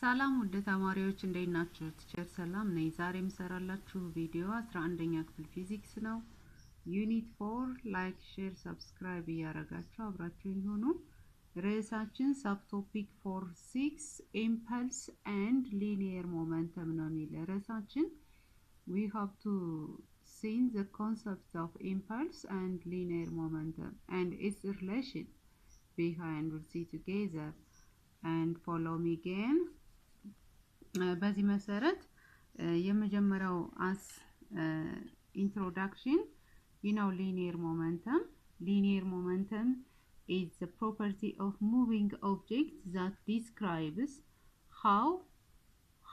ሰላም ውድ ተማሪዎች እንዴት ናችሁ? ቲቸር ሰላም ነኝ። ዛሬ የምሰራላችሁ ቪዲዮ 11ኛ ክፍል ፊዚክስ ነው። ዩኒት 4 ላይክ፣ ሼር፣ ሰብስክራይብ እያደረጋችሁ አብራችሁ ይሁኑ። ርዕሳችን ሳብቶፒክ 4/6 ኢምፐልስ ኤንድ ሊኒየር ሞመንተም ነው የሚል ርዕሳችን። we have to see the concepts of impulse and linear momentum and its relation behind. We'll see together and follow me again. በዚህ መሰረት የመጀመሪያው as introduction linear momentum is the property of moving object that describes how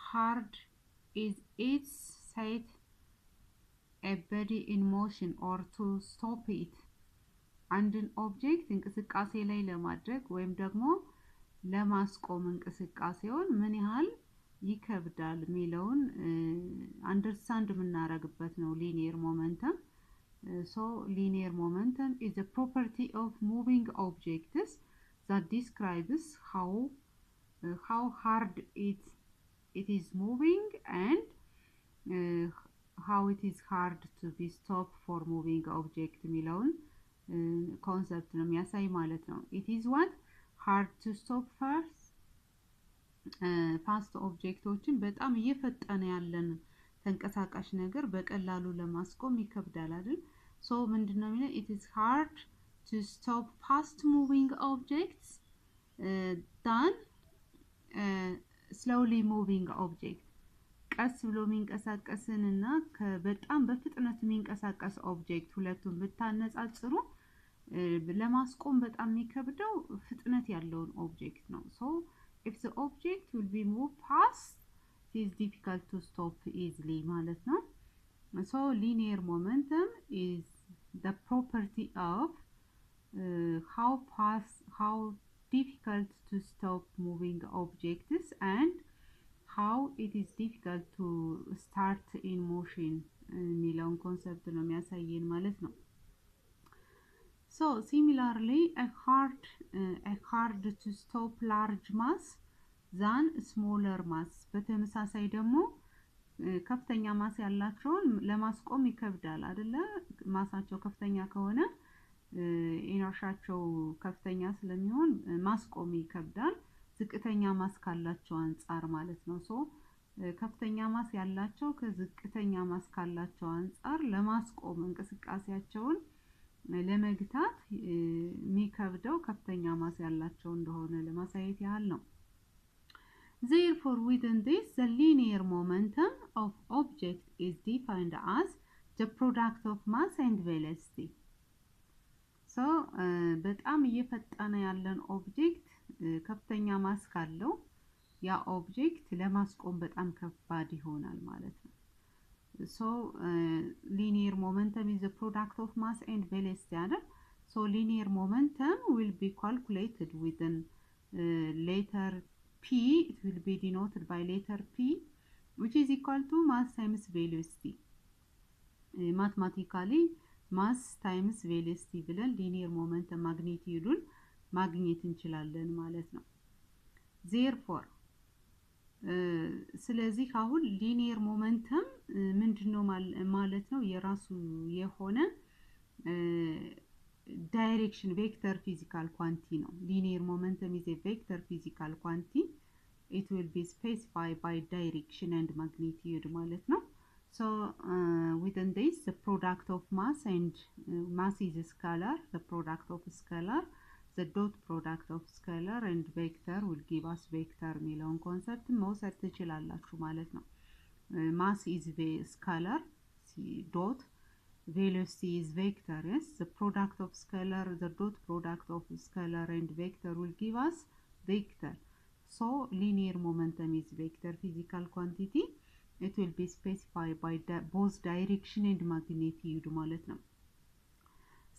hard is it set a body in motion or to stop it. አንድን ኦብጀክት እንቅስቃሴ ላይ ለማድረግ ወይም ደግሞ ለማስቆም እንቅስቃሴውን ምን ያህል ይከብዳል ሚለውን አንደርስታንድ የምናረግበት ነው linear momentum. So linear momentum is a property of moving objects that describes how hard it is moving and how it is hard to be stopped for moving object ሚለውን ኮንሰፕት ነው የሚያሳይ ማለት ነው. It is what hard to stop first ፋስት ኦብጀክቶችን በጣም እየፈጠነ ያለን ተንቀሳቃሽ ነገር በቀላሉ ለማስቆም ይከብዳል አይደል? ሶ ምንድነው የሚለው it is hard to stop fast moving objects than slowly moving object. ቀስ ብሎ የሚንቀሳቀስንና በጣም በፍጥነት የሚንቀሳቀስ ኦብጀክት ሁለቱን ብታነጻጽሩ ለማስቆም በጣም የሚከብደው ፍጥነት ያለውን ኦብጀክት ነው. ሶ if the object will be moved fast, it is difficult to stop easily ማለት ነው. So linear momentum is the property of how difficult to stop moving objects and how it is difficult to start in motion የሚለውን ኮንሰፕት ነው የሚያሳየን ማለት ነው. So similarly, a hard to stop large mass than smaller mass. በተመሳሳይ ደግሞ ከፍተኛ ማስ ያላቸውን ለማስቆም ይከብዳል አይደለ? ማሳቸው ከፍተኛ ከሆነ ኢነርሻቸው ከፍተኛ ስለሚሆን ማስቆም ይከብዳል ዝቅተኛ ማስ ካላቸው አንፃር ማለት ነው. ሶ ከፍተኛ ማስ ያላቸው ከዝቅተኛ ማስ ካላቸው አንፃር ለማስቆም እንቅስቃሴያቸውን ለመግታት የሚከብደው ከፍተኛ ማስ ያላቸው እንደሆነ ለማሳየት ያህል ነው. Therefore, within this, the linear momentum of object is defined as the product of mass and velocity. So, በጣም እየፈጠነ ያለን ኦብጀክት ከፍተኛ ማስ ካለው ያ ኦብጀክት ለማስቆም በጣም ከባድ ይሆናል ማለት ነው. So linear momentum is the product of mass and velocity. So linear momentum will be calculated within letter P. It will be denoted by letter P, which is equal to mass times velocity. Mathematically, mass times velocity ብለን linear momentum magnitude ማግኘት እንችላለን ማለት ነው. Therefore ስለዚህ አሁን ሊኒየር ሞመንተም ምንድነው ማለት ነው? የራሱ የሆነ ዳይሬክሽን ቬክተር ፊዚካል ኳንቲ ነው. ሊኒየር ሞመንተም is a vector physical quantity. It will be specified by direction and magnitude ማለት ነው. So within this, the product of mass and mass is a scalar. The product of scalar, the dot product of scalar and vector will give us vector የሚለውን ኮንሰፕት መውሰድ ትችላላችሁ ማለት ነው. mass is scalar, dot, velocity is vector. Yes, the product of scalar, the dot product of scalar and vector will give us vector. So linear momentum is vector physical quantity. It will be specified by both direction and magnitude ማለት ነው.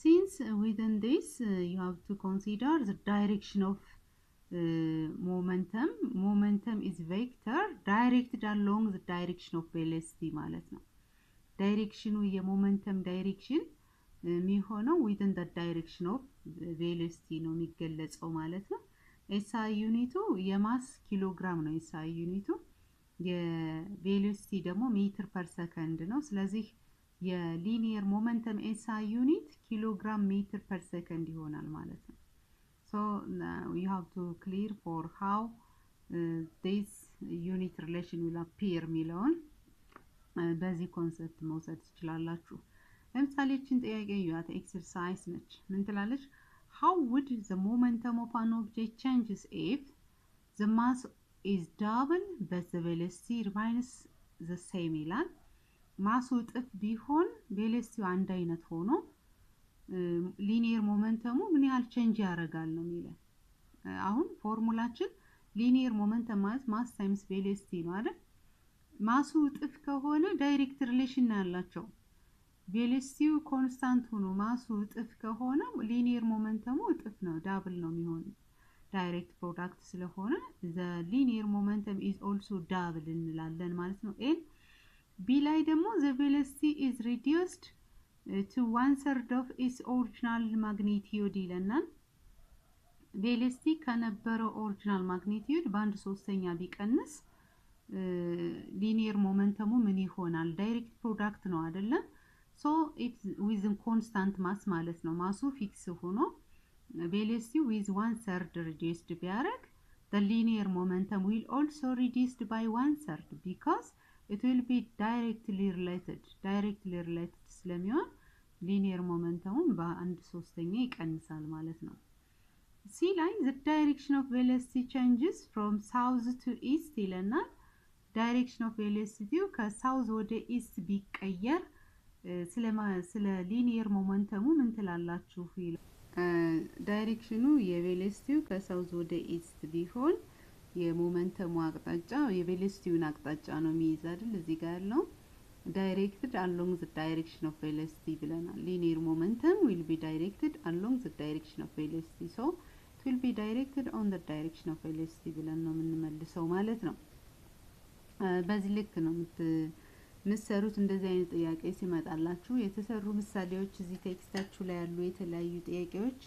Since within this you have to consider the direction of momentum is vector directed along the direction of velocity ማለት ነው. ዳይሬክሽኑ የሞመንተም ዳይሬክሽን የሚሆነው within the direction of velocity ነው የሚገለጸው ማለት ነው. ኤስአይ ዩኒቱ የማስ ኪሎግራም ነው። ኤስአይ ዩኒቱ የቬሎሲቲ ደግሞ ሜትር ፐር ሰከንድ ነው። ስለዚህ የሊኒየር ሞመንተም ኤስአይ ዩኒት ኪሎግራም ሜትር ፐር ሰከንድ ይሆናል ማለት ነው። so you have to clear for how this unit relation will appear ሚለውን በዚህ ኮንሰፕት መውሰድ ትችላላችሁ። ለምሳሌ እቺን ጥያቄ ያት ኤክሰርሳይዝ ነች። ምን ትላለች? how would the momentum of an object changes if the mass is double but the velocity remains the same ይላል። ማሱ እጥፍ ቢሆን ቬሎሲቲው አንድ አይነት ሆኖ ሊኒየር ሞመንተሙ ምን ያህል ቼንጅ ያደርጋል ነው የሚለው። አሁን ፎርሙላችን ሊኒየር ሞመንተም ማለት ማስ ታይምስ ቬሎሲቲ ነው አይደል? ማሱ እጥፍ ከሆነ ዳይሬክት ሪሌሽን ያላቸው ቬሎሲቲው ኮንስታንት ሆኖ ማሱ እጥፍ ከሆነ ሊኒየር ሞመንተሙ እጥፍ ነው፣ ዳብል ነው የሚሆነው። ዳይሬክት ፕሮዳክት ስለሆነ the linear momentum is also double እንላለን ማለት ነው። ኤል ቢ ላይ ደግሞ the velocity is reduced to 1/3 of its original magnitude ይለናል። ቬሎሲቲ ከነበረው ኦሪጂናል ማግኒቲዩድ በአንድ ሶስተኛ ቢቀንስ ሊኒየር ሞመንተሙ ምን ይሆናል? ዳይሬክት ፕሮዳክት ነው አይደለም? so it's within constant mass ማለት ነው። ማሱ ፊክስ ሆኖ velocity with 1/3 reduced ቢያደርግ the linear momentum will also reduced by 1/3 because it will be directly related ስለሚሆን linear momentum በአንድ ሶስተኛ ይቀንሳል ማለት ነው። ሲ ላይ the direction of velocity changes from south to east ይለናል። direction of velocity ከሳውዝ ወደ ኢስት ቢቀየር ስለ ሊኒየር ሞመንተሙ ምን ትላላችሁ? ዳይሬክሽኑ የቬሎሲቲው ከሳውዝ ወደ ኢስት ቢሆን የሞመንተሙ አቅጣጫ የቬሎሲቲውን አቅጣጫ ነው የሚይዝ አይደል? እዚህ ጋር ያለው directed along the direction of velocity ብለናል። linear momentum will be directed along the direction of velocity, so it will be directed on the direction of velocity ብለን ነው የምንመልሰው ማለት ነው። በዚህ ልክ ነው ምትሰሩት። እንደዚህ አይነት ጥያቄ ሲመጣላችሁ የተሰሩ ምሳሌዎች እዚህ ቴክስታችሁ ላይ ያሉ የተለያዩ ጥያቄዎች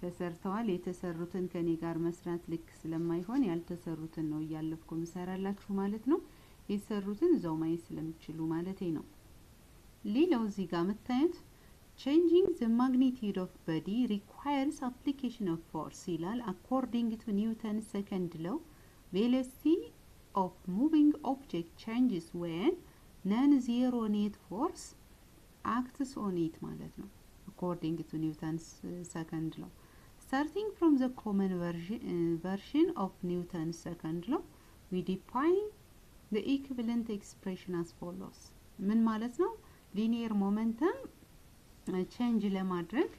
ተሰርተዋል። የተሰሩትን ከኔ ጋር መስራት ልክ ስለማይሆን ያልተሰሩትን ነው እያለፍኩ ምሰራላችሁ ማለት ነው። የተሰሩትን እዛው ማየት ስለምትችሉ ማለት ነው። ሌላው እዚህ ጋር መታየት changing the magnitude of body requires application of force ይላል። according to Newton's second law velocity of moving object changes when non-zero net force acts on it ማለት ነው። according to Newton's second law starting from the common version of Newton's second law we define the equivalent expression as follows ምን ማለት ነው? linear momentum change ለማድረግ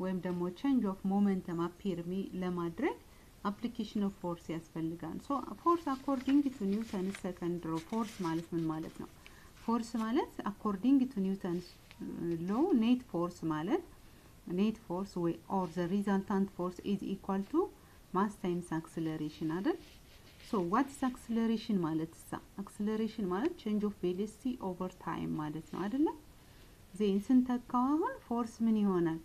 ወይም ደግሞ change of momentum appear ለማድረግ application of force ያስፈልጋል። so force according to Newton's second law force ማለት ምን ማለት ነው? force ማለት according to Newton's law net force ማለት net force or the resultant force is equal to mass times acceleration አይደል? so what is acceleration ማለት acceleration ማለት change of velocity over time ማለት ነው አይደለ? ዜን ስንተካው አሁን ፎርስ ምን ይሆናል?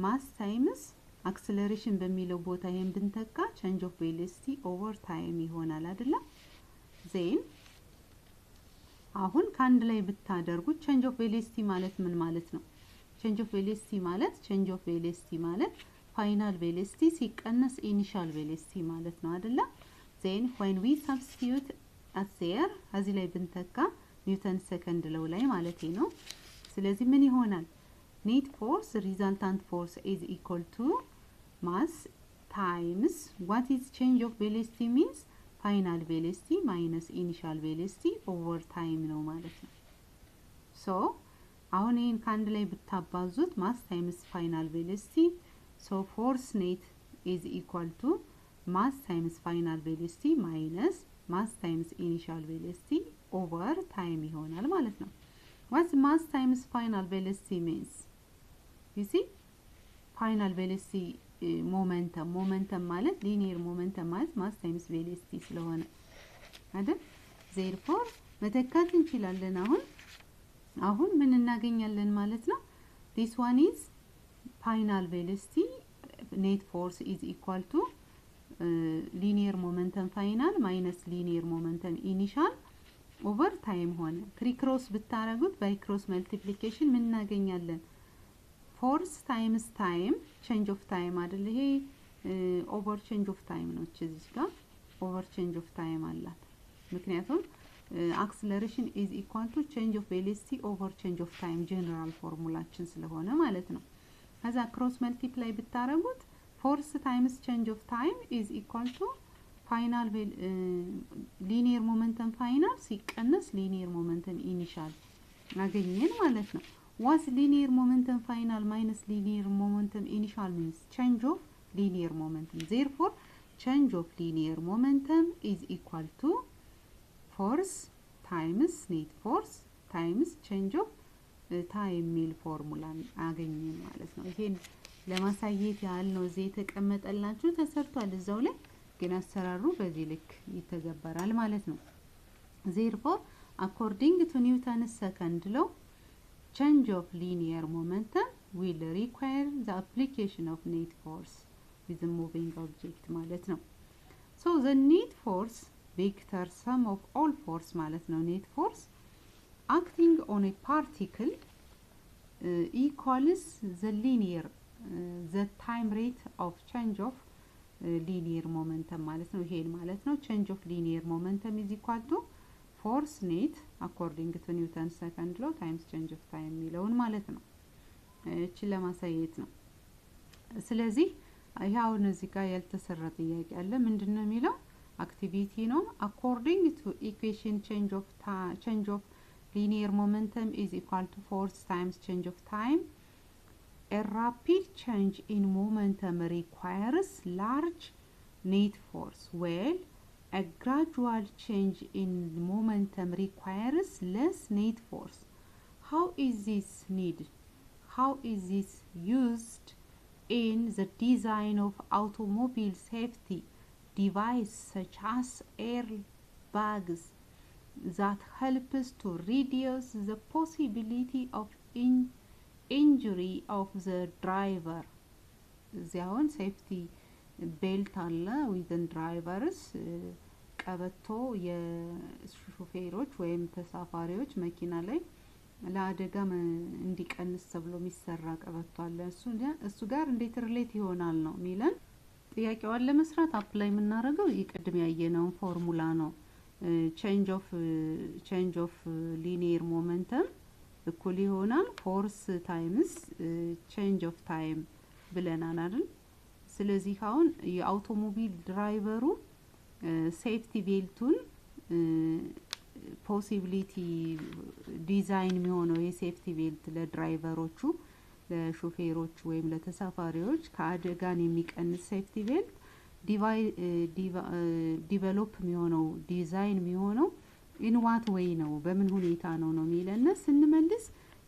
mass times acceleration በሚለው ቦታ ይሄን ብንተካ change of velocity over time ይሆናል አይደለ? ዜን አሁን ካንድ ላይ ብታደርጉት change of velocity ማለት ምን ማለት ነው? change of velocity ማለት final velocity ሲቀነስ initial velocity ማለት ነው አይደለ? then when we substitute at there እዚህ ላይ ብንተካ ኒውተን ሰከንድ ለው ላይ ማለት ነው። ስለዚህ ምን ይሆናል? net force resultant force is equal to mass times what is change of velocity means final velocity minus initial velocity over time ነው ማለት ነው። so አሁን ይሄን ካንድ ላይ ብታባዙት mass times final velocity so force net is equal to mass times final velocity minus mass times initial velocity over time ይሆናል ማለት ነው። what mass times final velocity means you see final velocity momentum ማለት linear momentum ማለት mass times velocity ስለሆነ አይደል? therefore መተካት እንችላለን። አሁን ምን እናገኛለን ማለት ነው? this one is final velocity net force is equal to ሊኒየር ሞመንተም ፋይናል ማይነስ ሊኒየር ሞመንተም ኢኒሻል ኦቨር ታይም ሆነ። ክሪክሮስ ብታረጉት ባይ ክሮስ መልቲፕሊኬሽን ምን እናገኛለን? ፎርስ ታይምስ ታይም ቼንጅ ኦፍ ታይም አይደል? ይሄ ኦቨር ቼንጅ ኦፍ ታይም ነው። እዚህ ጋር ኦቨር ቼንጅ ኦፍ ታይም አላት። ምክንያቱም አክሰለሬሽን ኢዝ ኢኳል ቱ ቼንጅ ኦፍ ቬሎሲቲ ኦቨር ቼንጅ ኦፍ ታይም ጀነራል ፎርሙላችን ስለሆነ ማለት ነው። ከዛ ክሮስ መልቲፕላይ ብታረጉት ፎርስ ታይምስ ቼንጅ ኦፍ ታይም ኢዝ ኢኳል ቱ ፋይናል ሊኒየር ሞመንተም ፋይናል ሲቀነስ ሊኒየር ሞመንተም ኢኒሻል አገኘን ማለት ነው። ዋስ ሊኒየር ሞመንተም ፋይናል ማይነስ ሊኒየር ሞመንተም ኢኒሻል ሚንስ ቼንጅ ኦፍ ሊኒየር ሞመንተም ዜርፎር ቼንጅ ኦፍ ሊኒየር ሞመንተም ኢዝ ኢኳል ቱ ፎርስ ታይምስ ኔት ፎርስ ታይምስ ቼንጅ ኦፍ ታይም ሚል ፎርሙላ አገኘን ማለት ነው። ይሄን ለማሳየት ያህል ነው እዚህ የተቀመጠላችሁ። ተሰርቷል እዛው ላይ ግን አሰራሩ በዚህ ልክ ይተገበራል ማለት ነው። therefore according to Newton's second law change of linear momentum will require the application of net force with the moving object ማለት ነው። so the net force vector sum of all force ማለት ነው net force acting on a particle equals the linear the time rate of change of linear momentum ማለት ነው። ይሄን ማለት ነው change of linear momentum is equal to force net according to Newton's second law times change of time የሚለውን ማለት ነው። እቺ ለማሳየት ነው። ስለዚህ ያው እዚህ ጋር ያልተሰራ ጥያቄ አለ። ምንድነው የሚለው? አክቲቪቲ ነው። according to equation change of linear momentum is equal to force times change of time. A rapid change in momentum requires large net force, while a gradual change in momentum requires less net force. How is this needed? How is this used in the design of automobile safety devices such as airbags that helps to reduce the possibility of injury of the driver? ዚያውን ሴፍቲ ቤልት አለ ዊዝን ድራይቨርስ ቀበቶ የሹፌሮች ወይም ተሳፋሪዎች መኪና ላይ ለአደጋ እንዲቀንስ ተብሎ የሚሰራ ቀበቶ አለ። እሱ ጋር እንዴት ሪሌት ይሆናል ነው ሚለን። ጥያቄውን ለመስራት አፕላይ የምናደርገው ይቀድም ያየነው ፎርሙላ ነው። change of linear momentum እኩል ይሆናል ፎርስ ታይምስ change of time ብለናል አይደል? ስለዚህ አሁን የአውቶሞቢል ድራይቨሩ ሴፍቲ ቤልቱን ፖሲቢሊቲ ዲዛይን የሚሆነው የሴፍቲ ቤልት ለድራይቨሮቹ ለሾፌሮች ወይም ለተሳፋሪዎች ከአደጋን የሚቀንስ ሴፍቲ ቤልት ዲቨሎፕ የሚሆነው ዲዛይን የሚሆነው ኢን ዋት ዌይ ነው በምን ሁኔታ ነው የሚለና ስንመልስ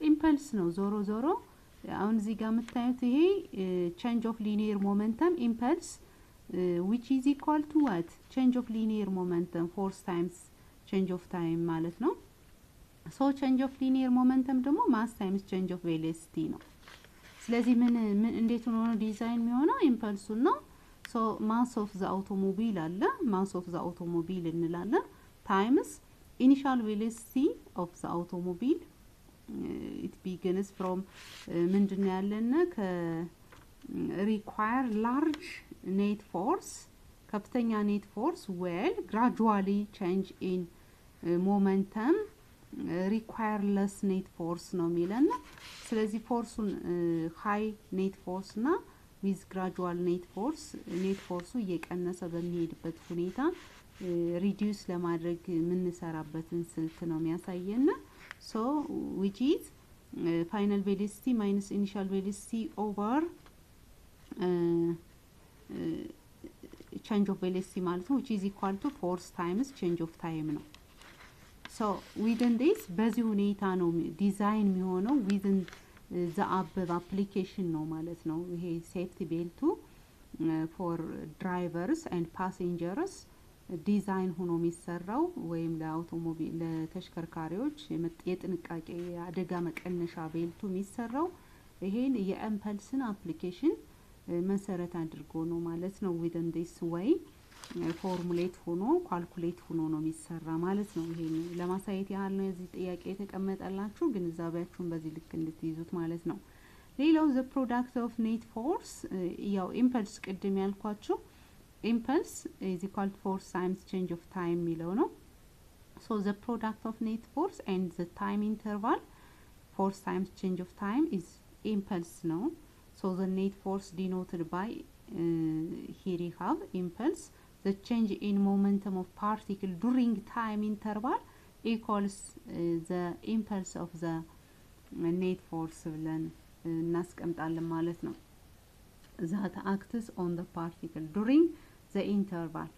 ኢምፐልስ ነው። ዞሮ ዞሮ አሁን እዚህ ጋር የምታዩት ይሄ change of linear momentum impulse which is equal to what? change of linear momentum force times change of time ማለት ነው። so change of linear momentum ደግሞ mass times change of velocity ነው። ስለዚህ ምን እንዴት ነው ዲዛይን የሚሆነው? ኢምፐልሱ ነው። so mass of the automobile አለ mass of the automobile እንላለን times initial velocity of the automobile. It begins from ምንድነው ያለና require large net force ከፍተኛ net force while gradually change in momentum require less net force ነው የሚለና ስለዚህ ፎርሱን high net force እና with gradual net force እየቀነሰ በሚሄድበት ሁኔታ reduce ለማድረግ የምንሰራበትን ስልት ነው የሚያሳየና so which is final velocity minus initial velocity over change of velocity ማለት ነው which is equal to force times change of time ነው። so within this በዚህ ሁኔታ ነው ዲዛይን የሚሆነው within the above application ነው ማለት ነው። ይሄ safety belt for drivers and passengers ዲዛይን ሆኖ የሚሰራው ወይም ለአውቶሞቢል ለተሽከርካሪዎች የጥንቃቄ አደጋ መቀነሻ ቤልቱ የሚሰራው ይሄን የኢምፐልስን አፕሊኬሽን መሰረት አድርጎ ነው ማለት ነው። within this way ፎርሙሌት ሆኖ ካልኩሌት ሆኖ ነው የሚሰራ ማለት ነው። ይሄን ለማሳየት ያህል ነው እዚህ ጥያቄ የተቀመጠላችሁ፣ ግንዛቤያችሁን በዚህ ልክ እንድትይዙት ማለት ነው። ሌላው the product of net force ያው ኢምፐልስ ቅድም ያልኳችሁ ኢምፐልስ is equal to force times change of time የሚለው ነው። so the product of net force and the time interval force times change of time is impulse ነው። so the net force denoted by here you have impulse, the change in momentum of particle during time interval equals the impulse of the net force ብለን እናስቀምጣለን ማለት ነው። that acts on the particle during the interval.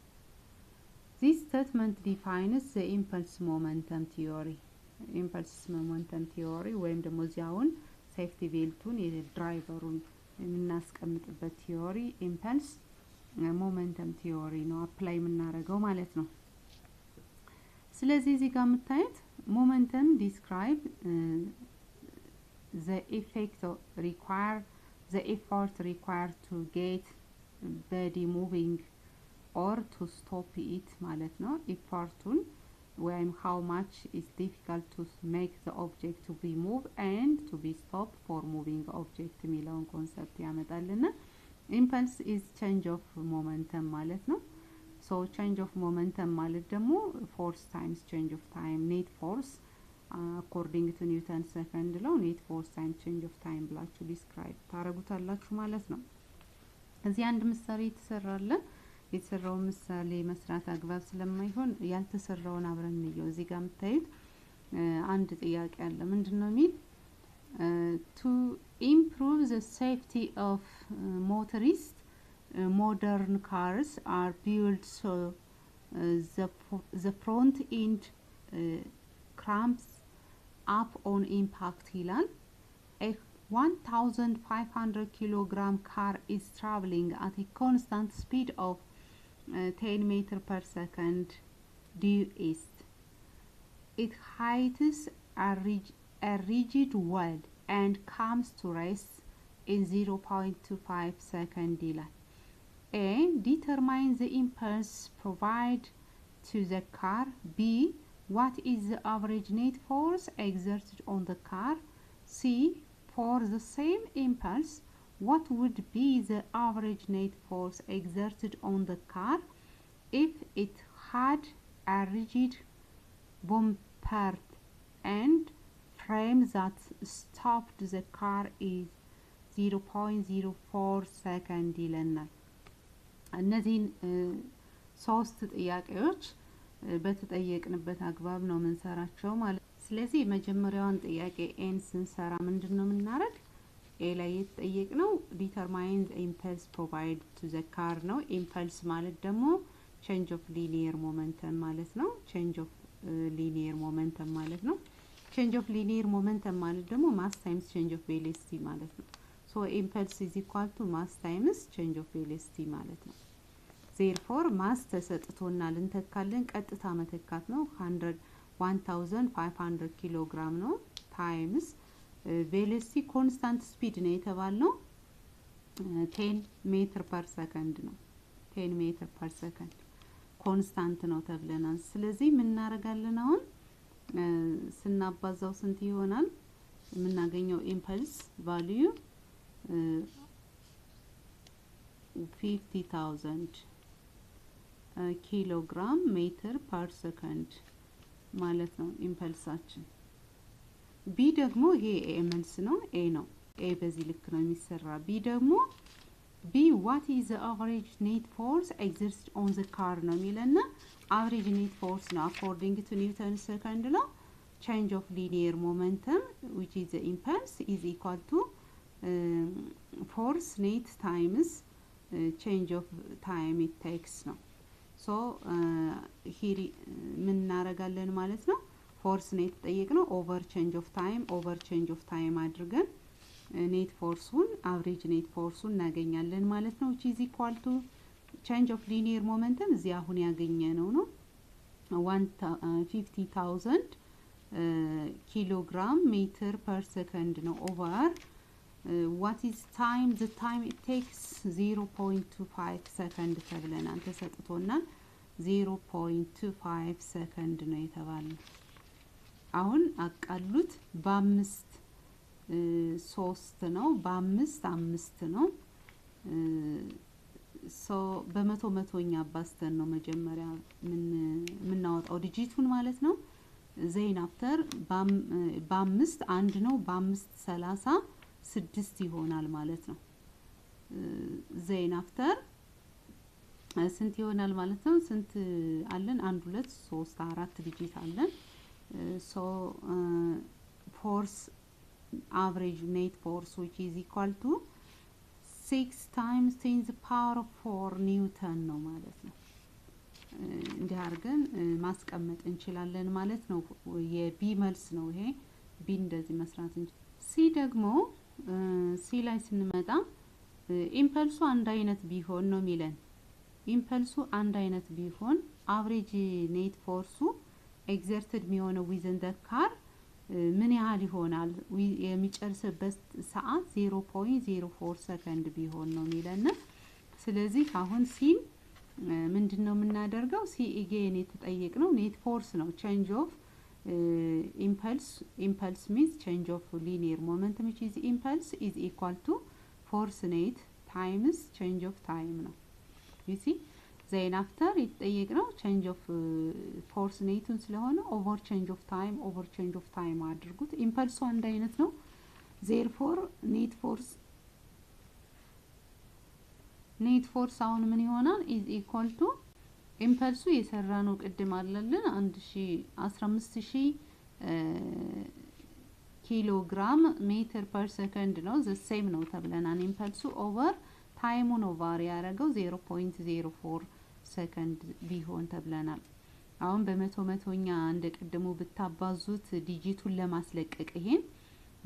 This statement defines the impulse momentum theory. impulse momentum theory ወይም ደግሞ እዚያውን ሴፍቲ ቤልቱን የድራይቨሩን እናስቀምጥበት ቲዮሪ ኢምፐልስ ሞመንተም ቲዮሪ ነው አፕላይ የምናደርገው ማለት ነው። ስለዚህ እዚህ ጋር የምታዩት ሞመንተም ዲስክራይብ the effort required to get body moving or to stop it ማለት ነው። ኢፈርቱን ወይም how much is difficult to make the object to be moved and to be stopped for moving object የሚለውን ኮንሰፕት ያመጣልና impulse is change of momentum ማለት ነው። so change of momentum ማለት ደግሞ force times change of time, net force according to Newton second law net force times change of time ብላችሁ ዲስክራይብ ታረጉታላችሁ ማለት ነው። እዚህ አንድ ምሳሌ ተሰራለ። የተሰራው ምሳሌ መስራት አግባብ ስለማይሆን ያልተሰራውን አብረን እንየው። እዚህ ጋር የምታዩት አንድ ጥያቄ አለ። ምንድነው የሚል to improve the safety of motorists modern cars are built so the front end clamps up on impact ይላል። a 1500 kilogram car is traveling at a constant speed of 10 meters per second due east. It hits a rigid wall and comes to rest in 0.25 seconds delay. A. Determine the impulse provided to the car. B. What is the average net force exerted on the car? C. For the same impulse, what would be the average net force exerted on the car if it had a rigid bumper and frame that stopped the car is 0.04 second ይለናል። እነዚህን ሶስት ጥያቄዎች በተጠየቅንበት አግባብ ነው የምንሰራቸው ማለት። ስለዚህ መጀመሪያውን ጥያቄ ኤን ስንሰራ ምንድነው የምናረግ? ኤ ላይ የተጠየቅነው ዲተርማይን ዘ ኢምፐልስ ፕሮቫይድ ቱ ዘ ካር ነው። ኢምፐልስ ማለት ደግሞ ቼንጅ ኦፍ ሊኒየር ሞመንተም ማለት ነው። ቼንጅ ኦፍ ሊኒየር ሞመንተም ማለት ነው። ቼንጅ ኦፍ ሊኒየር ሞመንተም ማለት ደግሞ ማስ ታይምስ ቼንጅ ኦፍ ቬሎሲቲ ማለት ነው። ሶ ኢምፐልስ ኢዝ ኢኳል ቱ ማስ ታይምስ ቼንጅ ኦፍ ቬሎሲቲ ማለት ነው። ዜርፎር ማስ ተሰጥቶናል እንተካለን፣ ቀጥታ መተካት ነው። 1500 ኪሎ ግራም ነው ታይምስ ቬሎሲቲ ኮንስታንት ስፒድ ነው የተባለው 10 ሜትር ፐር ሰከንድ ነው። 10 ሜትር ፐር ሰከንድ ኮንስታንት ነው ተብለናል። ስለዚህ ምን እናደርጋለን? አሁን ስናባዛው ስንት ይሆናል? የምናገኘው ኢምፐልስ ቫልዩ 50000 ኪሎ ግራም ሜትር ፐር ሰከንድ ማለት ነው ኢምፐልሳችን። ቢ ደግሞ ይሄ ኤምልስ ነው፣ ኤ ነው። ኤ በዚህ ልክ ነው የሚሰራ። ቢ ደግሞ ቢ what is the average net force exerted on the car ነው የሚለና average net force ነው according to Newton second law change of linear momentum which is the impulse is equal to force net times change of time it takes ነው። ሶ ሂሪ ምን እናረጋለን ማለት ነው? ፎርስ ኔት ጠየቅነው ኦቨር ቼንጅ ኦፍ ታይም አድርገን ኔት ፎርሱን አቨሬጅ ኔት ፎርሱን እናገኛለን ማለት ነው። which is equal to change of linear momentum እዚህ አሁን ያገኘነው ነው 50000 ኪሎ ግራም ሜትር ፐር ሰከንድ ነው ኦቨር what is time? The time it takes 0.25 second ተብለናል ተሰጥቶናል 0.25 second ነው የተባለው አሁን አቃሉት በአምስት 3 ነው በአምስት 5 ነው so በመቶ መቶኛ አባስተን ነው መጀመሪያ ምን ናወጣው ዲጂቱን ማለት ነው ዜን አፍተር በአምስት አንድ ነው በአምስት 36 ይሆናል ማለት ነው ዜን አፍተር ስንት ይሆናል ማለት ነው ስንት አለን 1 2 3 4 ዲጂት አለን so force average net force which is equal to 6 times 10 to the power of 4 newton ነው ማለት ነው እንዲህ አድርገን ማስቀመጥ እንችላለን ማለት ነው የቢ መልስ ነው ይሄ ቢ እንደዚህ መስራት ሲ ደግሞ ሲ ላይ ስንመጣ ኢምፐልሱ አንድ አይነት ቢሆን ነው ሚለን ኢምፐልሱ አንድ አይነት ቢሆን አቨሬጅ ኔት ፎርሱ ኤግዘርትድ የሚሆነው within the car ምን ያህል ይሆናል የሚጨርስበት ሰዓት 0.04 ሰከንድ ቢሆን ነው ሚለን ስለዚህ አሁን ሲ ምንድነው የምናደርገው ሲ again የተጠየቅነው ኔት ፎርስ ነው change of impulse means change of linear momentum which is impulse is equal to force net times change of time ነው you see then after የተጠየቅነው change of force net ስለሆነ over change of time አድርጉት impulse አንድ አይነት ነው therefore net force አሁን ምን ይሆናል is equal to ኢምፐልሱ የሰራነው ቅድም አለልን 15000 ኪሎግራም ሜትር ፐር ሰከንድ ነው the same ነው ተብለናል ኢምፐልሱ ኦቨር ታይሙ ነው ቫሪ ያደረገው 0.04 ሰከንድ ቢሆን ተብለናል አሁን በመቶኛ እንደ ቅድሙ ብታባዙት ዲጂቱን ለማስለቀቅ ይሄን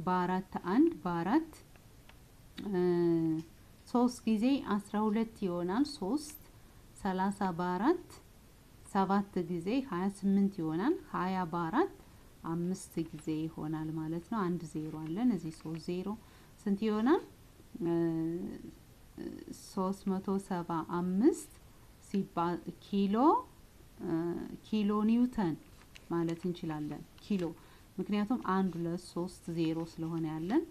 በአራት 3 ጊዜ 12 ይሆናል 3 30 በአራት 7 ጊዜ 28 ይሆናል 20 በአራት 5 ጊዜ ይሆናል ማለት ነው አንድ ዜሮ አለን እዚህ 3 ዜሮ ስንት ይሆናል 375 ኪሎ ኒውተን ማለት እንችላለን ኪሎ ምክንያቱም 1 2 3 0 ስለሆነ ያለን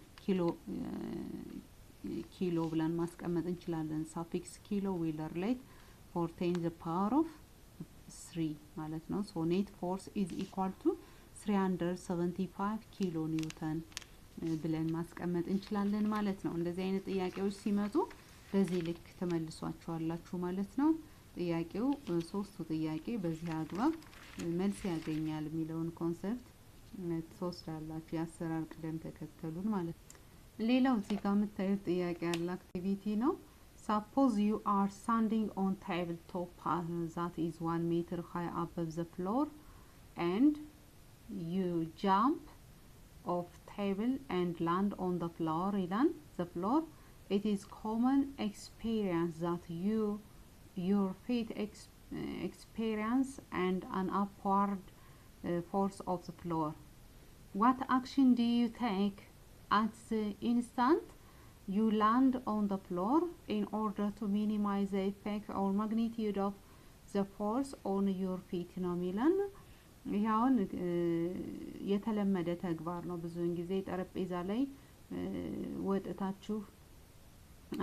ኪሎ ብለን ማስቀመጥ እንችላለን suffix ኪሎ will relate for 10 the power of 3 ማለት ነው so net force is equal to 375 ኪሎ ኒውተን ብለን ማስቀመጥ እንችላለን ማለት ነው እንደዚህ አይነት ጥያቄዎች ሲመጡ በዚህ ልክ ተመልሷቸዋላችሁ ማለት ነው ጥያቄው ሶስቱ ጥያቄ በዚህ አግባብ መልስ ያገኛል የሚለውን ኮንሰፕት ተወስዳላችሁ ያሰራር ቅደም ተከተሉን ማለት ሌላው እዚህ ጋር የምታዩት ጥያቄ ያለ አክቲቪቲ ነው suppose you are standing on tabletop that is 1 meter high above the floor and you jump off table and land on the floor it is common experience that your feet experience and an upward force of the floor what action do you take at the instant you land on the floor in order to minimize the effect or magnitude of the force on your feet ነው ሚለን ያውን የተለመደ ተግባር ነው ብዙውን ጊዜ ጠረጴዛ ላይ ወጥታችሁ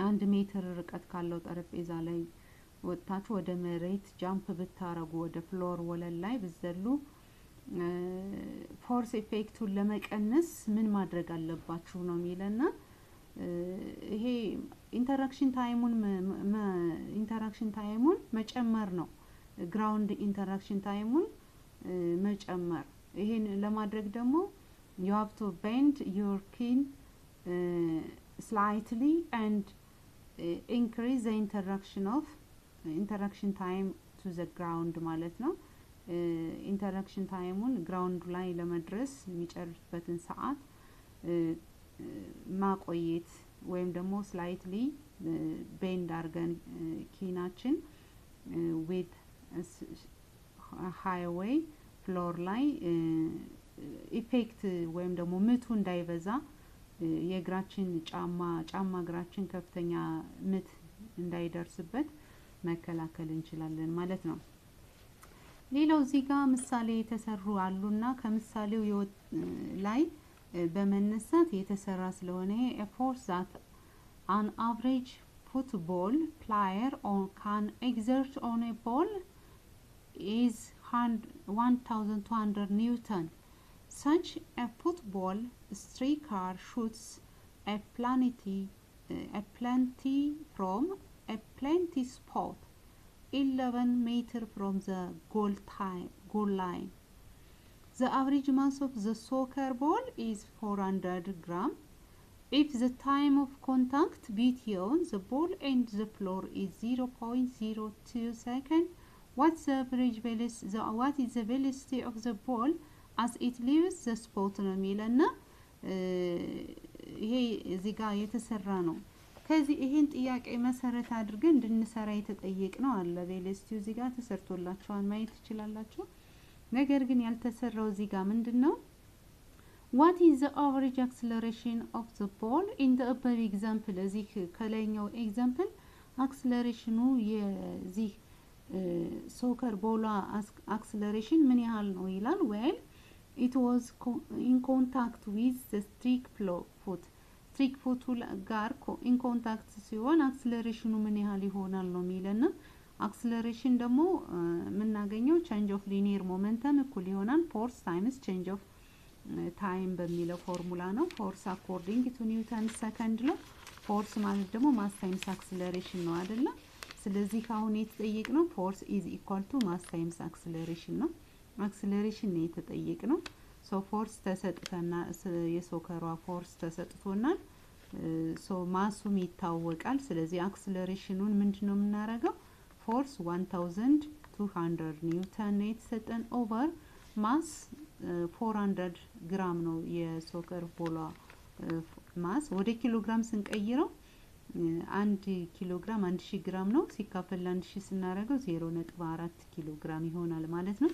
1 ሜትር ርቀት ካለው ጠረጴዛ ላይ ወጥታችሁ ወደ መሬት ጃምፕ ብታረጉ ወደ ፍሎር ወለል ላይ ብዘሉ ፎርስ ኢፌክቱን ለመቀነስ ምን ማድረግ አለባችሁ ነው ሚለና ይሄ ኢንተራክሽን ታይሙን መጨመር ነው ግራውንድ ኢንተራክሽን ታይሙን መጨመር ይሄን ለማድረግ ደግሞ you have to bend your knee slightly and increase the interaction time to the ground ማለት ነው ኢንተራክሽን ታይሙን ግራውንድ ላይ ለመድረስ የሚጨርስበትን ሰዓት ማቆየት ወይም ደግሞ slightly bend አርገን ኪናችን with highway floor ላይ ኢፌክት ወይም ደግሞ ምቱ እንዳይበዛ የእግራችን ጫማ እግራችን ከፍተኛ ምት እንዳይደርስበት መከላከል እንችላለን ማለት ነው። ሌላው እዚህ ጋር ምሳሌ የተሰሩ አሉና ከምሳሌው ላይ በመነሳት የተሰራ ስለሆነ a force that an average football player can exert on a ball is 1200 Newton. Such a football striker shoots a plenty spot 11 meters from the goal line. The average mass of the soccer ball is 400 grams. If the time of contact between the ball and the floor is 0.02 seconds, what is the velocity of the ball as it leaves the spot ነው የሚለና ይሄ እዚህ ጋር የተሰራ ነው። ከዚህ ይሄን ጥያቄ መሰረት አድርገን እንድንሰራ የተጠየቅነው አለ። ቬሎሲቲው እዚህ ጋር ተሰርቶላችኋል ማየት ትችላላችሁ። ነገር ግን ያልተሰራው እዚህ ጋር ምንድነው? What is the average acceleration of the ball in the above example? እዚህ ከላይኛው ኤግዛምፕል አክሰለሬሽኑ የዚህ ሶከር ቦላ አክሰለሬሽን ምን ያህል ነው ይላል። well it was in contact with the stick foot ጋር in contact ሲሆን አክሰለሬሽኑ ምን ያህል ይሆናል ነው የሚለና አክሰለሬሽን ደግሞ የምናገኘው change of linear momentum እኩል ይሆናል force times change of time በሚለው ፎርሙላ ነው። force according to Newton's second law force ማለት ደግሞ mass times acceleration ነው አይደለ? ስለዚህ አሁን የተጠየቅነው force is equal to mass times acceleration ነው። acceleration ነው የተጠየቅነው። so force ተሰጥተና የሶከሯ force ተሰጥቶናል። so ማሱም ይታወቃል። ስለዚህ acceleration-ን ምንድነው የምናደርገው? force 1200 ኒውተን ነው የተሰጠን over mass 400 ግራም ነው የሶከር ቦላ ማስ። ወደ ኪሎግራም ስንቀይረው 1 ኪሎግራም 1000 ግራም ነው። ሲካፈል ለ1000 ስናደርገው 0.4 ኪሎግራም ይሆናል ማለት ነው።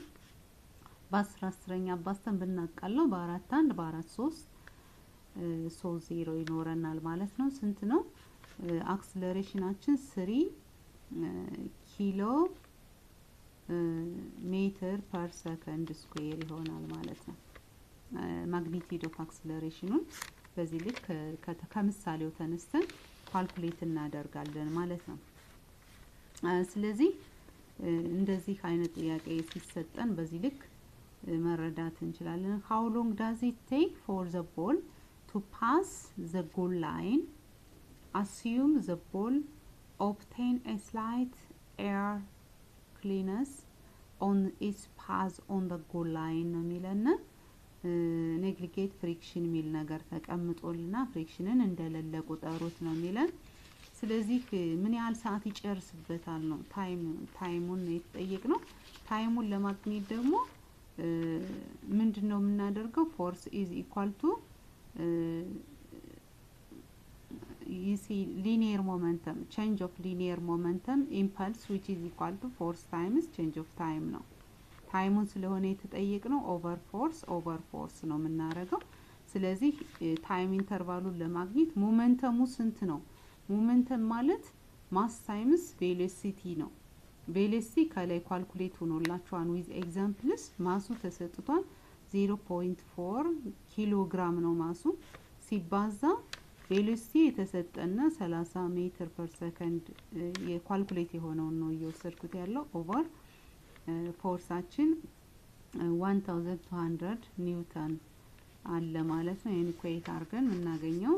በ10ኛ አባስተን ብናቃለው በ4 1 በ4 3 0 ይኖረናል ማለት ነው። ስንት ነው አክሰለሬሽናችን? 3 ኪሎ ሜትር ፐር ሰከንድ ስኩዌር ይሆናል ማለት ነው። ማግኒቲዩድ ኦፍ አክሰለሬሽኑን በዚህ ልክ ከምሳሌው ተነስተን ካልኩሌት እናደርጋለን ማለት ነው። ስለዚህ እንደዚህ አይነት ጥያቄ ሲሰጠን በዚህ ልክ መረዳት እንችላለን። how long does it take for the ball to pass the goal line? Assume the ball obtain a slight air clearance on its path on the goal line ነው የሚለና ኔግሊጌት ፍሪክሽን ሚል ነገር ተቀምጦልና ፍሪክሽንን እንደሌለ ቁጠሩት ነው የሚለን። ስለዚህ ምን ያህል ሰዓት ይጨርስበታል ነው ታይሙን የተጠየቅነው። ታይሙን ለማግኘት ደግሞ ምንድነው የምናደርገው? force is equal to you see linear momentum, change of linear momentum impulse which is equal to force times change of time ነው። ታይሙን ስለሆነ የተጠየቅነው over force ነው የምናደርገው። ስለዚህ ታይም ኢንተርቫሉን ለማግኘት ሞመንተሙ ስንት ነው? ሞመንተም ማለት ማስ ታይምስ ቬሎሲቲ ነው። ቬሎሲቲ ከላይ ካልኩሌት ሆኖላችኋል with examples። ማሱ ተሰጥቷል 0.4 ኪሎ ግራም ነው ማሱ ሲባዛ ቬሎሲቲ የተሰጠና 30 ሜትር ፐር ሰከንድ የካልኩሌት የሆነው ነው እየወሰድኩት ያለው ኦቨር ፎርሳችን 1200 ኒውተን አለ ማለት ነው። ይሄን ኢኩዌት አድርገን የምናገኘው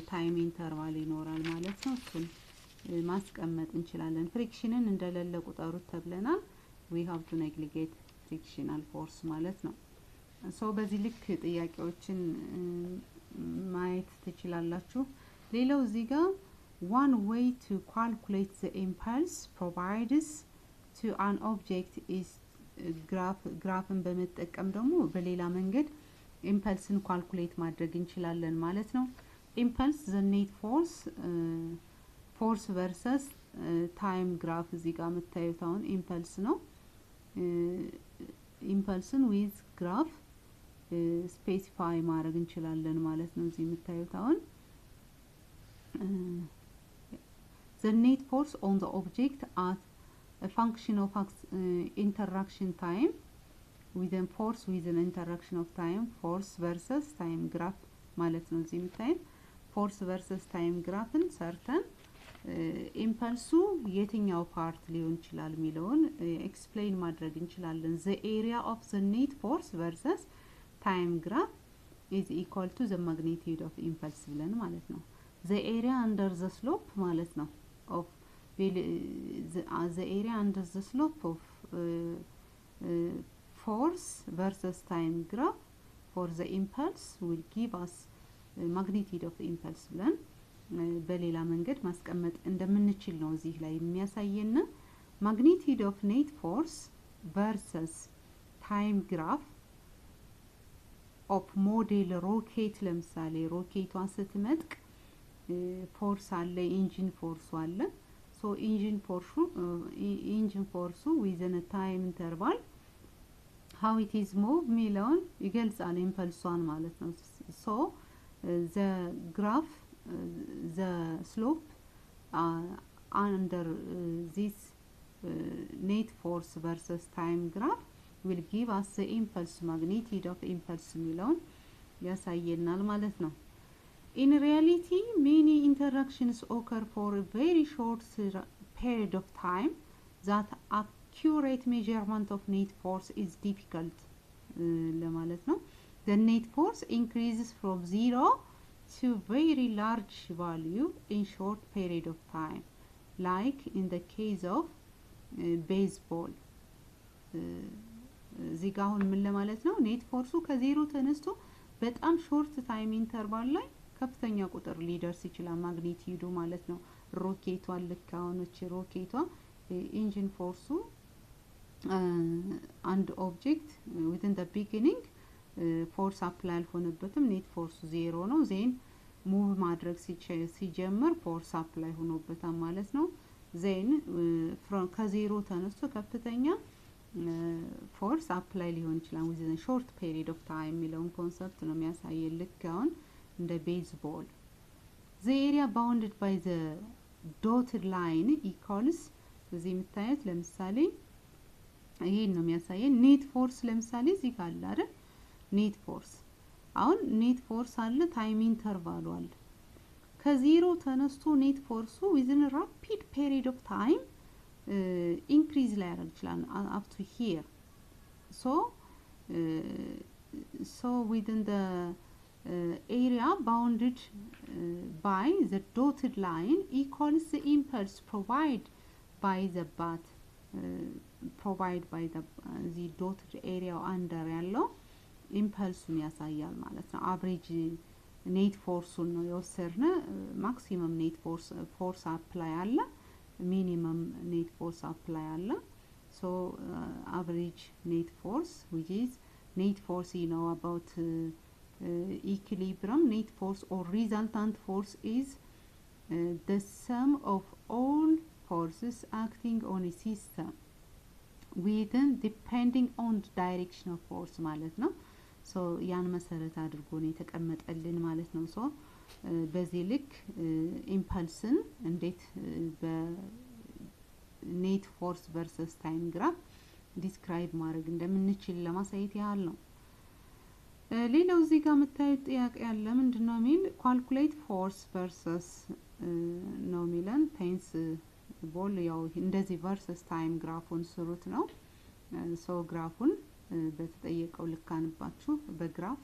ታይም ኢንተርቫል ይኖራል ማለት ነው። እሱን ማስቀመጥ እንችላለን። ፍሪክሽንን እንደሌለ ቁጠሩት ተብለናል። we have to negligate frictional force ማለት ነው። በዚህ ልክ ጥያቄዎችን ማየት ትችላላችሁ። ሌላው እዚህ ጋር one way to calculate the impulse provides to an object is ግራፍን በመጠቀም ደግሞ በሌላ መንገድ ኢምፐልስን ካልኩሌት ማድረግ እንችላለን ማለት ነው። ኢምፐልስ the net force versus time ግራፍ እዚህ ጋር የምታዩት አሁን ኢምፐልስ ነው። ኢምፐልስን with ግራፍ ስፔሲፋይ ማድረግ እንችላለን ማለት ነው። እዚህ የምታዩት አሁን the net force on the object as a function of interaction time within force within interaction of time force versus time graph ማለት ነው። እዚህ የምታዩት force versus time graphን ሰርተን ኢምፐልሱ የትኛው ፓርት ሊሆን ይችላል የሚለውን ኤክስፕሌን ማድረግ እንችላለን። the area of the net force versus time graph is equal to the magnitude of impulse ብለን ማለት ነው። the area under the slope ማለት ነው of the area under the slope of force versus time graph for the impulse will give us magnitude of impulse ብለን በሌላ መንገድ ማስቀመጥ እንደምንችል ነው እዚህ ላይ የሚያሳየን። magnitude of net force versus time graph of model rocket ለምሳሌ ሮኬቷ ስትመጥቅ ፎርስ አለ ኢንጂን ፎርሱ አለ so engine force within a time interval how it is moved ሚለውን ይገልጻል ኢምፐልሷን ማለት ነው። so the graph the slope under this net force versus time graph will give us the impulse magnitude of impulse ሚለውን ያሳየናል ማለት ነው። In reality, many interactions occur for a very short period of time that accurate measurement of net force is difficult. ለማለት ነው። The net force increases from 0 to very large value in short period of time, like in the case of baseball. እዚህ ጋር አሁን ምን ለማለት ነው? ኔት ፎርሱ ከዜሮ ተነስቶ በጣም ሾርት ታይም ኢንተርቫል ላይ ከፍተኛ ቁጥር ሊደርስ ይችላል ማግኒቲዩዱ ማለት ነው። ሮኬቷ ልክ አሁንች ሮኬቷ ኢንጂን ፎርሱ አንድ ኦብጀክት within the beginning ፎርስ አፕላይ አልሆነበትም ኔት ፎርሱ ዜሮ ነው። ዜን ሙቭ ማድረግ ሲጀምር ፎርስ አፕላይ ሆኖበታል ማለት ነው። ዜን ከዜሮ ተነስቶ ከፍተኛ ፎርስ አፕላይ ሊሆን ይችላል within a short period of time የሚለውን ኮንሰፕት ነው የሚያሳየን ልክ አሁን እንደ ቤዝቦል። the area bounded by the dotted line equals እዚህ የምታዩት ለምሳሌ ይሄን ነው የሚያሳየን ኔት ፎርስ ለምሳሌ እዚህ ጋር አለ አይደል ኔት ፎርስ አሁን ኔት ፎርስ አለ ታይም ኢንተርቫሉ አለ ከዜሮ ተነስቶ ኔት ፎርሱ within a rapid period of time increase ላይ ያደርግ ይችላል up to here so within the area bounded by the dotted line equals the impulse provided by the dotted area under ያለው ኢምፐልሱን ያሳያል ማለት ነው። አቨሬጅ ኔት ፎርሱን ነው የወሰድነ ማክሲመም ኔት ፎርስ አፕላይ አለ ሚኒመም ኔት ፎርስ አፕላይ አለ so average net force which is net force you know about equilibrium net force or resultant force is the sum of all forces acting on a system within depending on the direction of force ማለት ነው። so ያን መሰረት አድርጎ ነው የተቀመጠልን ማለት ነው። so በዚህ ልክ ኢምፐልስን እንዴት በኔት ፎርስ versus ታይም ግራፍ ዲስክራይብ ማድረግ እንደምንችል ለማሳየት ያህል ነው። ሌላው እዚህ ጋር የምታዩት ጥያቄ ያለ ምንድነው የሚል ካልኩሌት ፎርስ versus ነው የሚለን ቴንስ ቦል ያው እንደዚህ versus ታይም ግራፉን ስሩት ነው። so ግራፉን በተጠየቀው ልካንባችሁ በግራፍ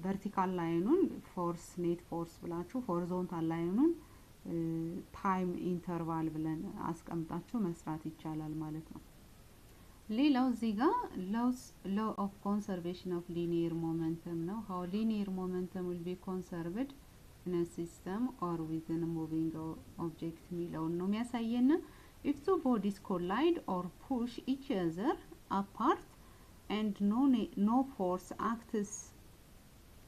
ቨርቲካል ላይኑን ፎርስ ኔት ፎርስ ብላችሁ ሆሪዞንታል ላይኑን ታይም ኢንተርቫል ብለን አስቀምጣችሁ መስራት ይቻላል ማለት ነው። ሌላው እዚህ ጋር law of conservation of linear momentum ነው how linear momentum will be conserved in a system or within a moving object የሚለውን ነው የሚያሳየን። if two bodies collide or push each other apart and no force acts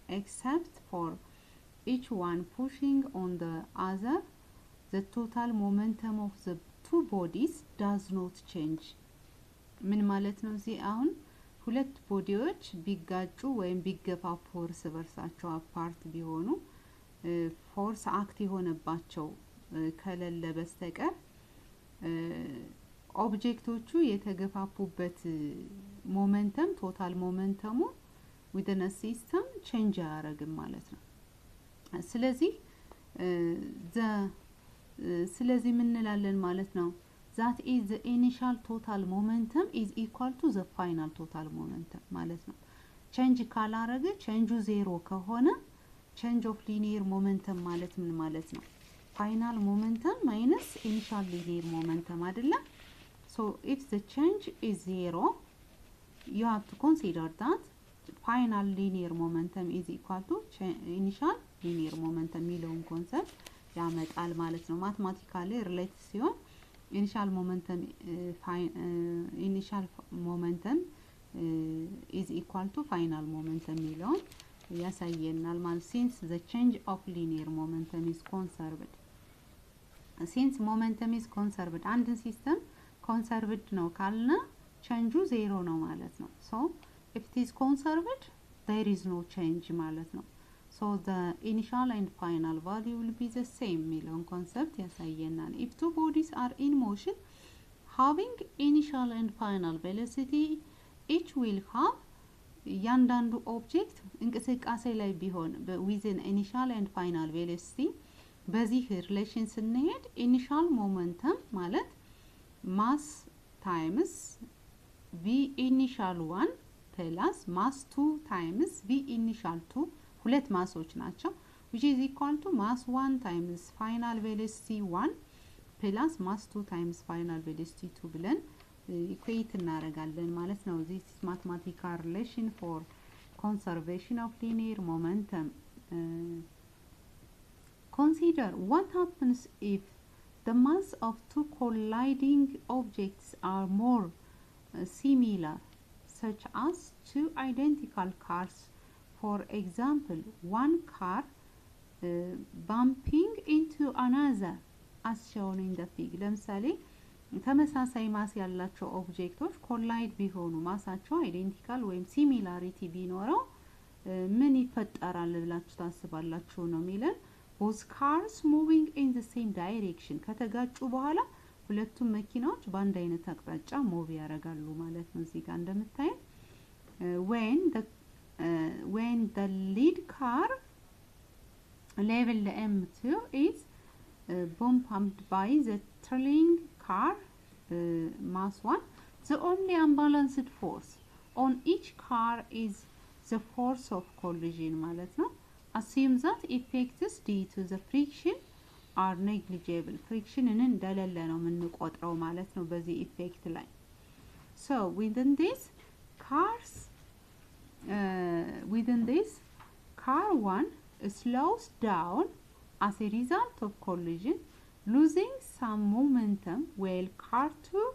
except for each one pushing on the other the total momentum of the two bodies does not change ምን ማለት ነው? እዚህ አሁን ሁለት ቦዲዎች ቢጋጩ ወይም ቢገፋፉ እርስ በርሳቸው አፓርት ቢሆኑ ፎርስ አክት የሆነባቸው ከሌለ በስተቀር ኦብጀክቶቹ የተገፋፉበት ሞመንተም ቶታል ሞመንተሙ within a system change አያደርግም ማለት ነው። ስለዚህ ምን እንላለን ማለት ነው? that is the initial total momentum is equal to the final total momentum ማለት ነው። change ካላረገ change ዜሮ ከሆነ change of linear momentum ማለት ምን ማለት ነው? final momentum minus initial linear momentum አይደለም? So if the change is zero, you have to consider that final linear momentum is equal to initial linear momentum የሚለውን ኮንሰፕት ያመጣል ማለት ነው። ማትማቲካሊ ሪሌት ሲሆን initial momentum is equal to final momentum የሚለውን ያሳየናል ማለት since the change of linear momentum is conserved. Since momentum is conserved, አንድ ሲስተም conserved ነው ካልነ change ዜሮ ነው ማለት ነው። So if it is conserved, there is no change ማለት ነው። So the initial and final value will be the same የሚለውን ኮንሰፕት ያሳየናል። If two bodies are in motion having initial and final velocity, each will have ያንዳንዱ ኦብጀክት እንቅስቃሴ ላይ ቢሆን within initial and final velocity በዚህ ሪሌሽን ስንሄድ initial momentum ማለት mass times v initial 1 plus mass 2 times v initial 2 ሁለት ማሶች ናቸው which is equal to mass 1 times final velocity 1 plus mass 2 times final velocity 2 ብለን ኢኩዌት እናደርጋለን ማለት ነው። this is mathematical relation for conservation of linear momentum. Consider what happens if the mass of two colliding objects are more similar, such as two identical cars. For example, one car bumping into another as shown in the figure. ለምሳሌ ተመሳሳይ ማስ ያላቸው ኦብጀክቶች ኮላይድ ቢሆኑ ማሳቸው አይዴንቲካል ወይም ሲሚላሪቲ ቢኖረው ምን ይፈጠራል ብላችሁ ታስባላችሁ ነው የሚለን። both cars moving in the same direction ከተጋጩ በኋላ ሁለቱም መኪናዎች በአንድ አይነት አቅጣጫ ሙቭ ያደርጋሉ ማለት ነው። እዚህ ጋር እንደምታዩ when the lead car level M2 is bumped by the trailing car mass 1, the only unbalanced force on each car is the force of collision ማለት ነው። assume that effects due to the friction are negligible. friction እንደሌለ ነው የምንቆጥረው ማለት ነው በዚህ ኢፌክት ላይ። so within this car 1 slows down as a result of collision, losing some momentum, while car 2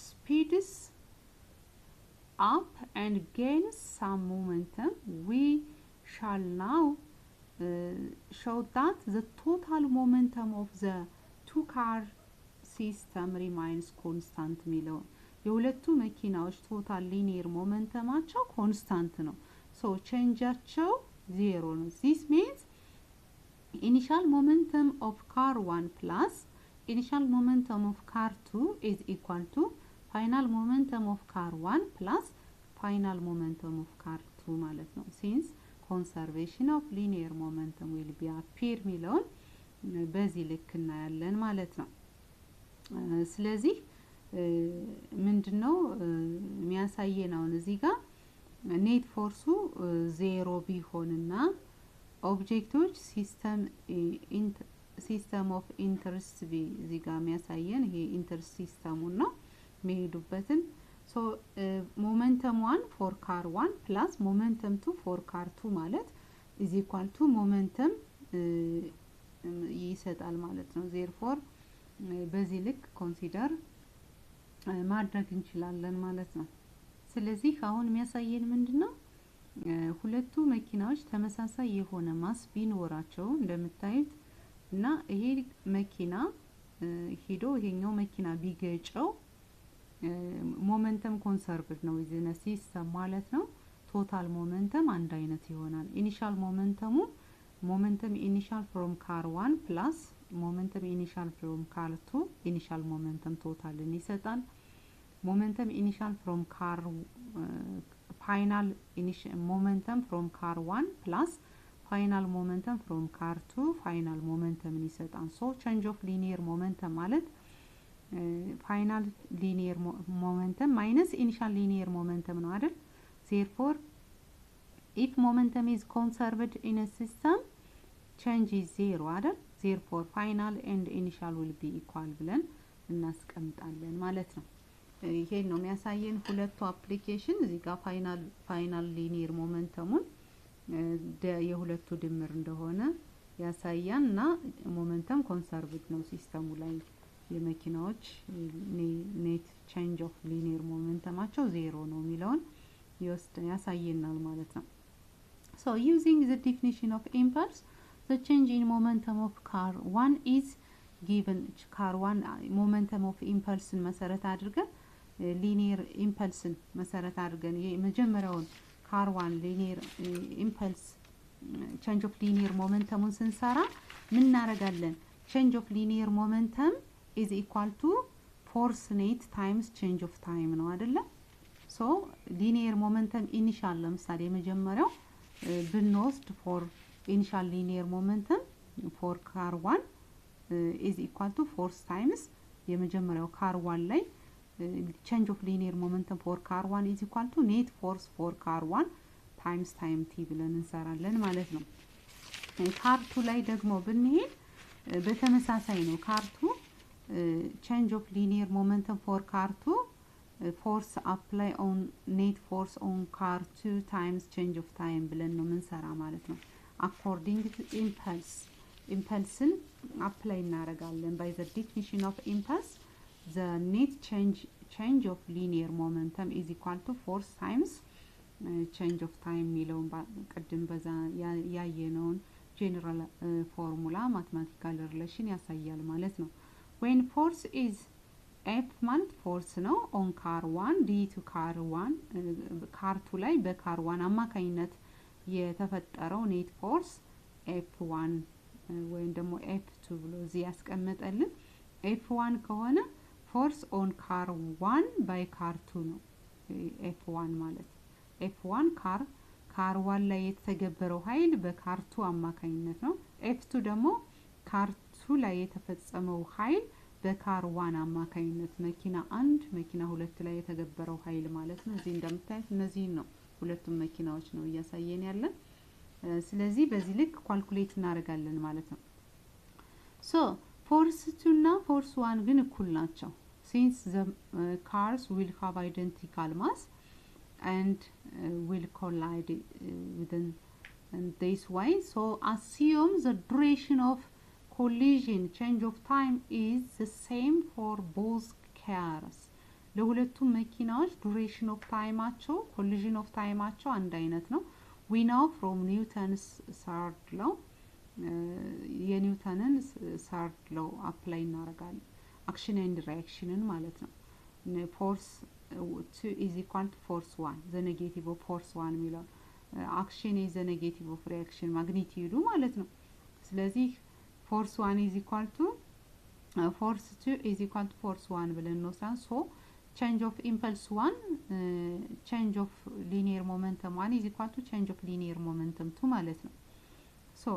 speeds up and gains some momentum. We shall now show that the total momentum of the two car system remains constant ሚለው የሁለቱ መኪናዎች ቶታል ሊኒየር ሞመንተማቸው ኮንስታንት ነው። so changeአቸው ዜሮ ነው። this means initial momentum of car 1 plus initial momentum of car 2 is equal to final momentum of car 1 plus final momentum of car 2 ማለት ነው። since conservation of linear momentum will be appear ሚለውን በዚህ ልክ እናያለን ማለት ነው። ስለዚህ ምንድነው የሚያሳየነው እዚህ ጋር ኔት ፎርሱ ዜሮ ቢሆንና ኦብጀክቶች ሲስተም ኦፍ ኢንተረስት እዚህ ጋር የሚያሳየን ይሄ ኢንተረስት ሲስተሙን ነው የሚሄዱበትን so momentum 1 for car 1 plus momentum 2 for car 2 ማለት is equal to momentum ይሰጣል ማለት ነው። therefore በዚህ ልክ ኮንሲደር ማድረግ እንችላለን ማለት ነው። ስለዚህ አሁን የሚያሳየን ምንድነው ሁለቱ መኪናዎች ተመሳሳይ የሆነ ማስ ቢኖራቸው እንደምታዩት እና ይሄ መኪና ሄዶ ይሄኛው መኪና ቢገጨው ሞመንተም ኮንሰርቭድ ነው within a system ማለት ነው። ቶታል ሞመንተም አንድ አይነት ይሆናል። ኢኒሻል ሞመንተሙ ሞመንተም ኢኒሻል ፍሮም ካር 1 ፕላስ ሞመንተም ኢኒሻል ፍሮም ካር 2 ኢኒሻል ሞመንተም ቶታልን ይሰጣል። ሞመንተም ኢኒሻል ፍሮም ካር ፋይናል ሞመንተም ፍሮም ካር 1 ፕላስ ፋይናል ሞመንተም ፍሮም ካር 2 ፋይናል ሞመንተምን ይሰጣል። ሶ ቼንጅ ኦፍ ሊኒየር ሞመንተም ማለት ፋይናል ሊኒየር ሞመንተም ማይነስ ኢኒሻል ሊኒየር ሞመንተም ነው አይደል? therefore if momentum is conserved in a system change is zero አይደል? therefore final and initial will be equal ብለን እናስቀምጣለን ማለት ነው። ይሄን ነው የሚያሳየን ሁለቱ አፕሊኬሽን። እዚህ ጋር ፋይናል ሊኒየር ሞመንተሙን የሁለቱ ድምር እንደሆነ ያሳያል እና ሞመንተም ኮንሰርቭድ ነው ሲስተሙ ላይ የመኪናዎች ኔት ቼንጅ ኦፍ ሊኒየር ሞመንተማቸው ዜሮ ነው የሚለውን ያሳየናል ማለት ነው። so using the definition of impulse the change in momentum of car 1 is given car 1 momentum of impulse መሰረት አድርገን ሊኒየር ኢምፐልስን መሰረት አድርገን የመጀመሪያውን car 1 ሊኒየር ኢምፐልስ change of linear momentumun ስንሰራ ምን እናደርጋለን? change of linear momentum is equal to force net times change of time ነው አይደለ? so linear momentum initial ለምሳሌ የመጀመሪያው ብንወስድ for initial linear momentum for car 1 is equal to force times የመጀመሪያው car 1 ላይ change of linear momentum for car 1 is equal to net force for car 1 times time t ብለን እንሰራለን ማለት ነው። car 2 ላይ ደግሞ ብንሄድ በተመሳሳይ ነው። car 2 change of linear momentum for car 2 force apply on net force on car 2 times change of time ብለን ነው ምንሰራ ማለት ነው። according to impulse apply እናደርጋለን by the definition of impulse the net change of linear momentum is equal to force times change of time ሚለውን ቀደም በዛ ያየነውን general formula mathematical relation ያሳያል ማለት ነው። when force is F ማለት force ነው on car 1 d to car 1 car 2 ላይ በcar 1 አማካኝነት የተፈጠረው net force F1 ወይም ደግሞ F2 ብሎ እዚህ ያስቀመጠልን F1 ከሆነ force on car 1 by car 2 ነው F1 ማለት F1 car 1 ላይ የተገበረው ኃይል በcar 2 አማካኝነት ነው። F2 ደግሞ car 2 ላይ የተፈጸመው ኃይል በcar 1 አማካኝነት መኪና 1 መኪና 2 ላይ የተገበረው ኃይል ማለት ነው። እዚህ እንደምታዩት እነዚህ ነው ሁለቱም መኪናዎች ነው እያሳየን ያለን። ስለዚህ በዚህ ልክ ካልኩሌት እናደርጋለን ማለት ነው። so force 2 እና force 1 ግን እኩል ናቸው since the cars will have identical mass and will collide within this way. So assume the duration of collision change of time is the same for both cars. ለሁለቱም መኪናዎች duration of time አቸው collision of time አቸው አንድ አይነት ነው። we know from Newton's third law የኒውተንን third law apply እናደርጋለን action and reaction ማለት ነው። force 2 is equal to force 1 the negative of force 1 ሚለው action is the negative of reaction magnitude ማለት ነው። ስለዚህ force 1 is equal to force 2 is equal to force 1 ብለን እንወስዳለን። so change of impulse 1 change of linear momentum 1 is equal to change of linear momentum 2 ማለት ነው። so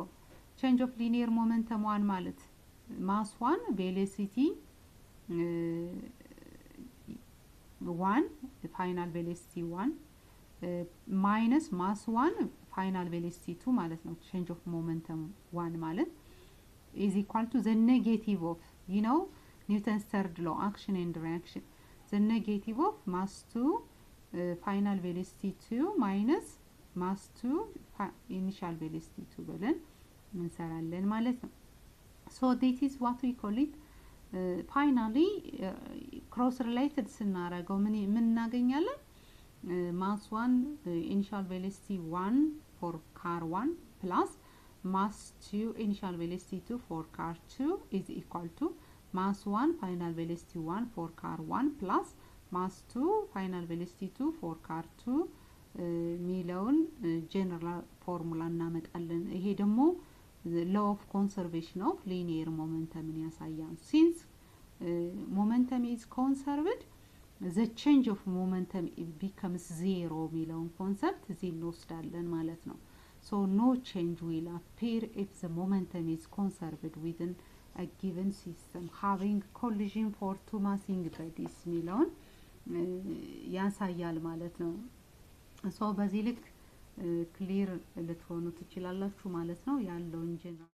change of linear momentum 1 ማለት mass 1 velocity 1 final velocity 1 minus mass 1 final velocity 2 ማለት ነው። change of momentum 1 ማለት is equal to the negative of Newton's third law action and reaction the negative of mass 2 final velocity 2 minus mass 2 initial velocity 2 ብለን እንሰራለን ማለት ነው። so that is what we call it finally cross related ስናደርገው ምን እናገኛለን? mass 1 initial velocity 1 for car 1 plus mass 2 initial velocity 2 for car 2 is equal to mass 1 final velocity 1 for car 1 plus ማስ 2 ፋይናል ቬሎሲቲ 2 ፎር ካር 2 ሚለውን ጀነራል ፎርሙላ እናመጣለን ይሄ ደግሞ law of conservation of linear momentum ያሳያል since momentum is conserved the change of momentum it becomes zero ሚለውን ኮንሰፕት እዚህ እንወስዳለን ማለት ነው so no change will appear if the momentum is conserved within a given system having collision for two massing bodies ሚለውን ያሳያል ማለት ነው so በዚህ ልክ ክሊር ልትሆኑ ትችላላችሁ ማለት ነው ያለው እንጂ